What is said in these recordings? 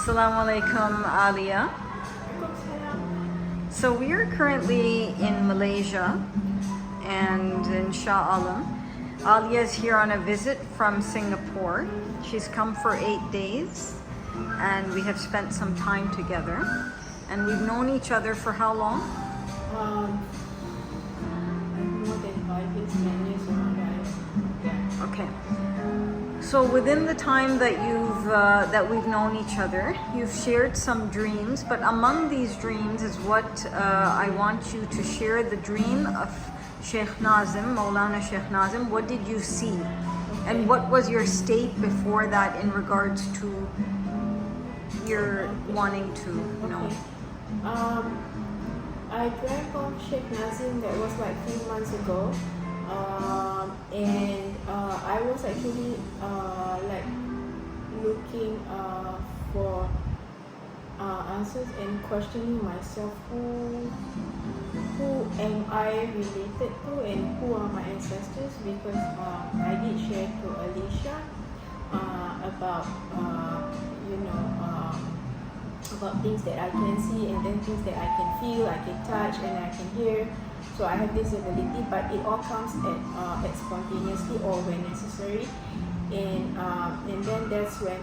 Assalamu alaikum, Aaliya. So we are currently in Malaysia, and inshallah, Aaliya is here on a visit from Singapore. She's come for 8 days, and we have spent some time together. And we've known each other for how long? More than 5 years, 10 years around that. Yeah. Okay. So within the time that we've known each other, you've shared some dreams, but among these dreams is what I want you to share, the dream of Sheikh Nazim, Maulana Sheikh Nazim. What did you see? And what was your state before that in regards to your wanting to know? I dreamt of Sheikh Nazim that was like 3 months ago. And I was actually like looking for answers and questioning myself, who am I related to and who are my ancestors, because I did share to Aaliya about about things that I can see, and then things that I can feel, I can touch, and I can hear. So I have this ability, but it all comes at spontaneously or when necessary. And then that's when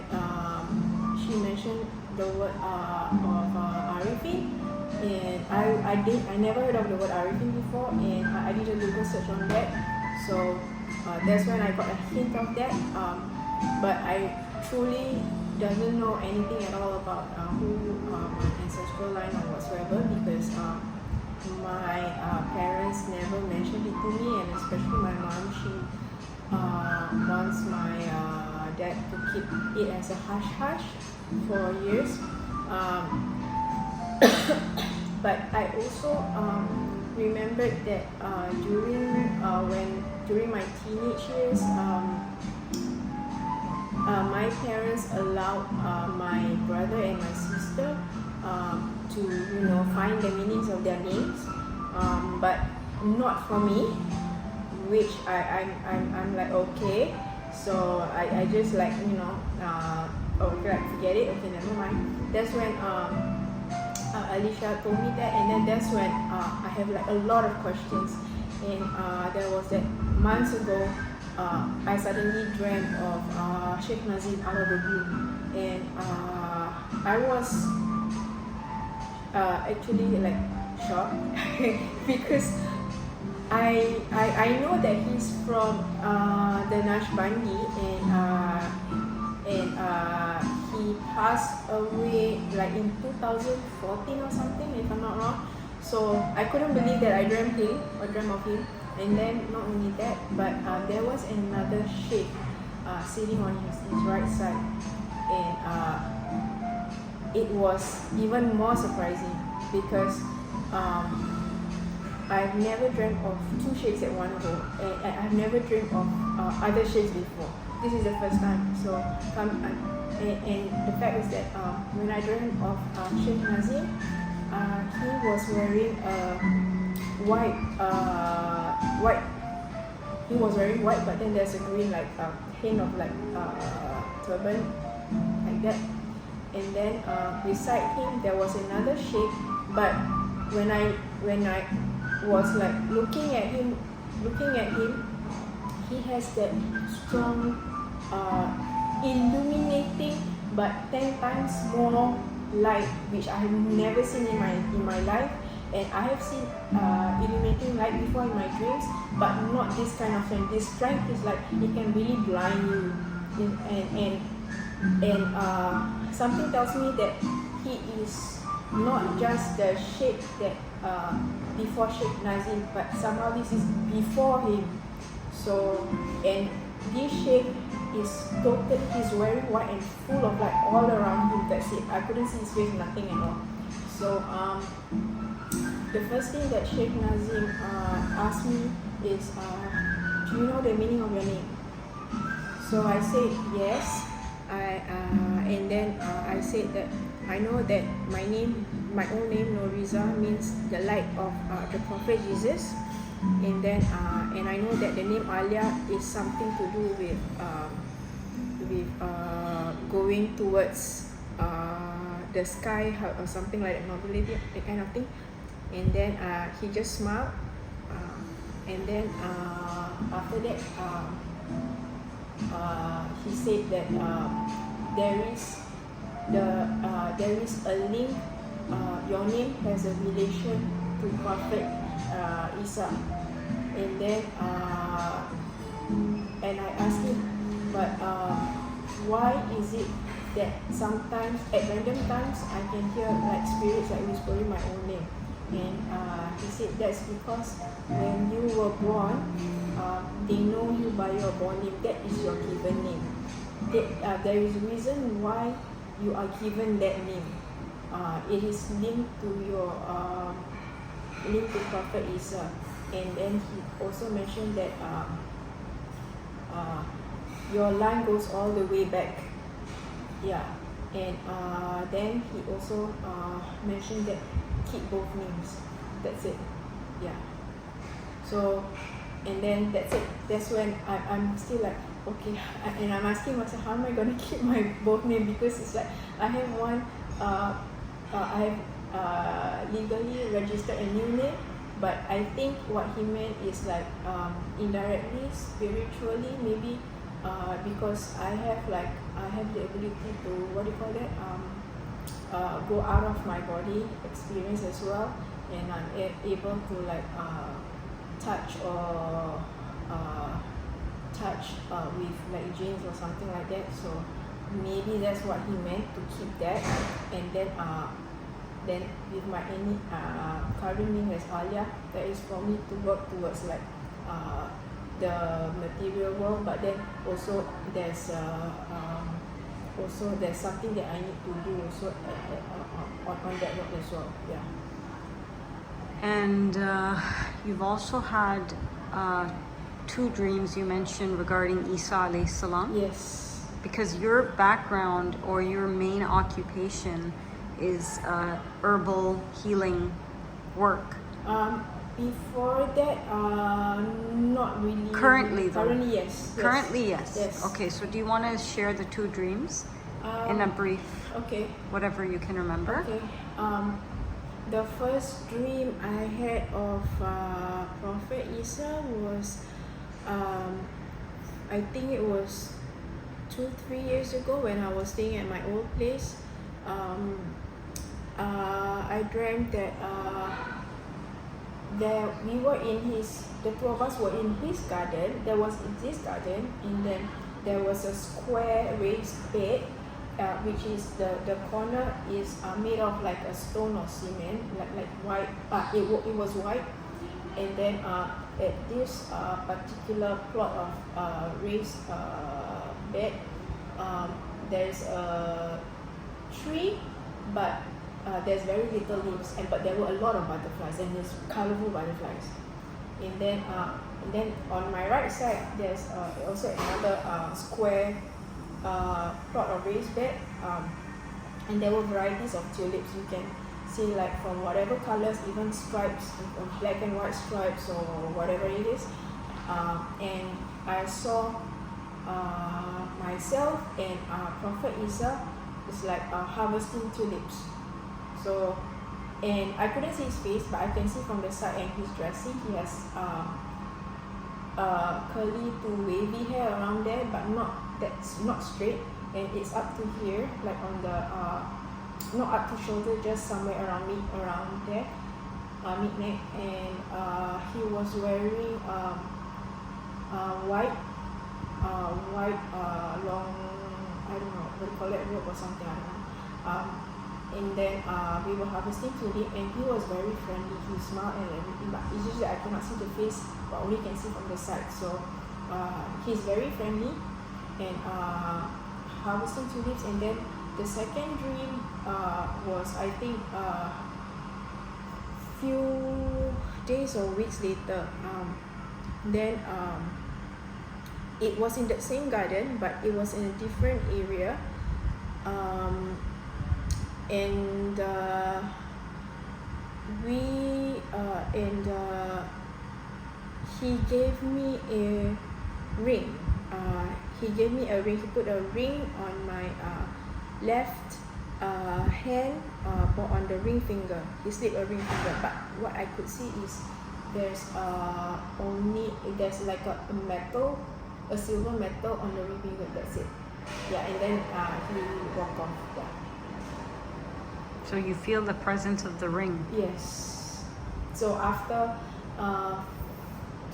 she mentioned the word of Arifin, and I never heard of the word Arifin before, and I did a Google search on that. So that's when I got a hint of that. But I truly doesn't know anything at all about who my ancestral line or whatsoever, because my parents never mentioned it to me, and especially my mom, she wants my dad to keep it as a hush-hush for years. But I also remembered that during my teenage years, my parents allowed my brother and my sister to find the meanings of their names, but not for me, which I'm like, okay. So I just like okay, like forget it, okay, never mind. That's when Aaliya told me that, and then that's when I have like a lot of questions. And there was that months ago, I suddenly dreamt of Sheikh Nazim out of the blue, and I was actually like shocked because I know that he's from the Naqshbandi, and he passed away like in 2014 or something, if I'm not wrong. So I couldn't believe that I dreamt of him. And then not only that, but there was another sheikh sitting on his right side, and it was even more surprising because I've never dreamt of 2 sheikhs at one go, and I've never dreamt of other sheikhs before. This is the first time. So and the fact is that when I dreamt of Sheikh Nazim, he was wearing white. He was wearing white, but then there's a green like hint of like turban like that. And then beside him there was another sheikh. But when I was like looking at him, he has that strong, illuminating but 10 times more light, which I have never seen in my life. And I have seen illuminating light before in my dreams, but not this kind of strength. This strength is like it can really blind you, and something tells me that he is not just the sheikh that before Sheikh Nazim, but somehow this is before him. So, and this sheikh he's wearing white and full of light all around him. That's it. I couldn't see his face, nothing at all. So the first thing that Sheikh Nazim asked me is, do you know the meaning of your name? So I said yes. And then I said that I know that my own name Noriza means the light of the Prophet Jesus. And then and I know that the name Aaliya is something to do with going towards the sky or something like that, mobility, that kind of thing. And then he just smiled, and then after that he said that there is a link. Your name has a relation to Prophet Isa. And then and I asked him, but why is it that sometimes at random times I can hear like spirits like whispering my own name? And he said that's because when you were born, they know you by your born name. That is your given name. There is a reason why you are given that name. It is linked to your linked to Prophet Isa. And then he also mentioned that your line goes all the way back. Yeah. And then he also mentioned that keep both names. That's it. Yeah. So, and then that's it. That's when I'm still like, okay. And I'm asking myself, how am I going to keep my both names? Because it's like I have one. I have legally registered a new name, but I think what he meant is like indirectly, spiritually, maybe because I have the ability to, what do you call that? Go out of my body experience as well, and I'm able to like touch with like genes or something like that. So maybe that's what he meant, to keep that. And then with my current name as Aaliya, that is for me to work towards like the material world, but then also there's something that I need to do also on that work as well. Yeah. And you've also had 2 dreams you mentioned regarding Isa alayhi salam. Yes. Because your background or your main occupation is herbal healing work. Before that, not really. Currently, though. Currently, yes. Currently, yes. Yes. Okay, so do you want to share the 2 dreams in a brief, okay, whatever you can remember? okay. The first dream I had of Prophet Isa was, I think it was 2-3 years ago when I was staying at my old place. I dreamt that we were in the 2 of us were in his garden. There was this garden, and then there was a square raised bed, which is the corner is made of like a stone or cement, like white. It was white, and then at this particular plot of raised bed, there's a tree, but there's very little leaves, but there were a lot of butterflies, and there's colorful butterflies. And then on my right side, there's also another square plot of raised bed, and there were varieties of tulips. You can see like from whatever colors, even stripes, black and white stripes or whatever it is. And I saw myself and Prophet Isa is like harvesting tulips. So, and I couldn't see his face, but I can see from the side, and he's dressing. He has curly to wavy hair around there, but that's not straight, and it's up to here, like on the not up to shoulder, just somewhere around there, mid neck. And he was wearing white long, I don't know what you call it, robe or something, I don't know. And then we were harvesting tulip, and he was very friendly. He smiled and everything, but it's just that I cannot see the face, but only can see from the side. So he's very friendly and harvesting tulips. And then the second dream was, I think, few days or weeks later. Then it was in that same garden, but it was in a different area. And he gave me a ring. He put a ring on my left hand put on the ring finger. He slipped a ring finger, but what I could see is there's like a metal, a silver metal on the ring finger. That's it. Yeah, and then he walked off. Yeah. So you feel the presence of the ring. Yes. So after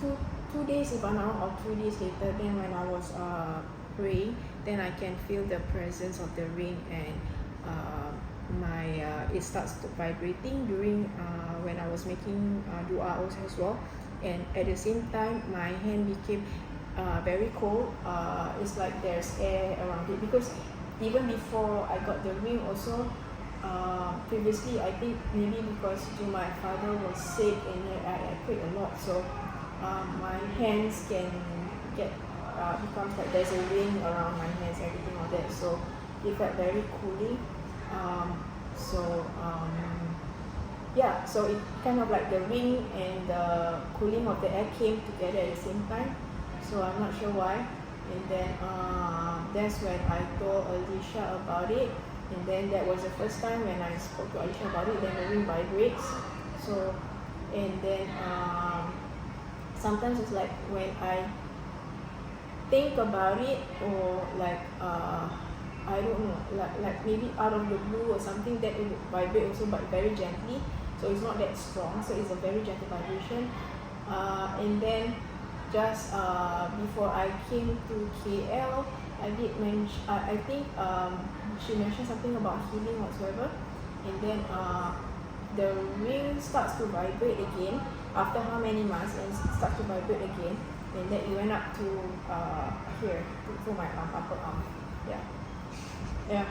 two days, if I'm not wrong, or 3 days later, then when I was praying, then I can feel the presence of the ring, and it starts to vibrating during when I was making dua also as well, and at the same time my hand became very cold. It's like there's air around it, because even before I got the ring also, previously I think maybe because my father was sick and I prayed a lot, so my hands can get becomes like there's a ring around my hands, everything all that, so it felt very cooling. Yeah, so it kind of like the ring and the cooling of the air came together at the same time, so I'm not sure why. And then that's when I told Alicia about it, and then that was the first time when I spoke to Alicia about it. Then the ring vibrates, so, and then sometimes it's like when I think about it, or like I don't know, like maybe out of the blue or something, that it would vibrate also, but very gently, so it's not that strong, so it's a very gentle vibration. And then just before I came to KL, I did mention, I think she mentioned something about healing whatsoever, and then the ring starts to vibrate again after how many months, and starts to vibrate again, and then it went up to here, to my arm, upper arm. Yeah.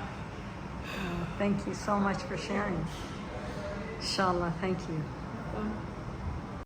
Thank you so much for sharing. Inshallah, thank you. Um,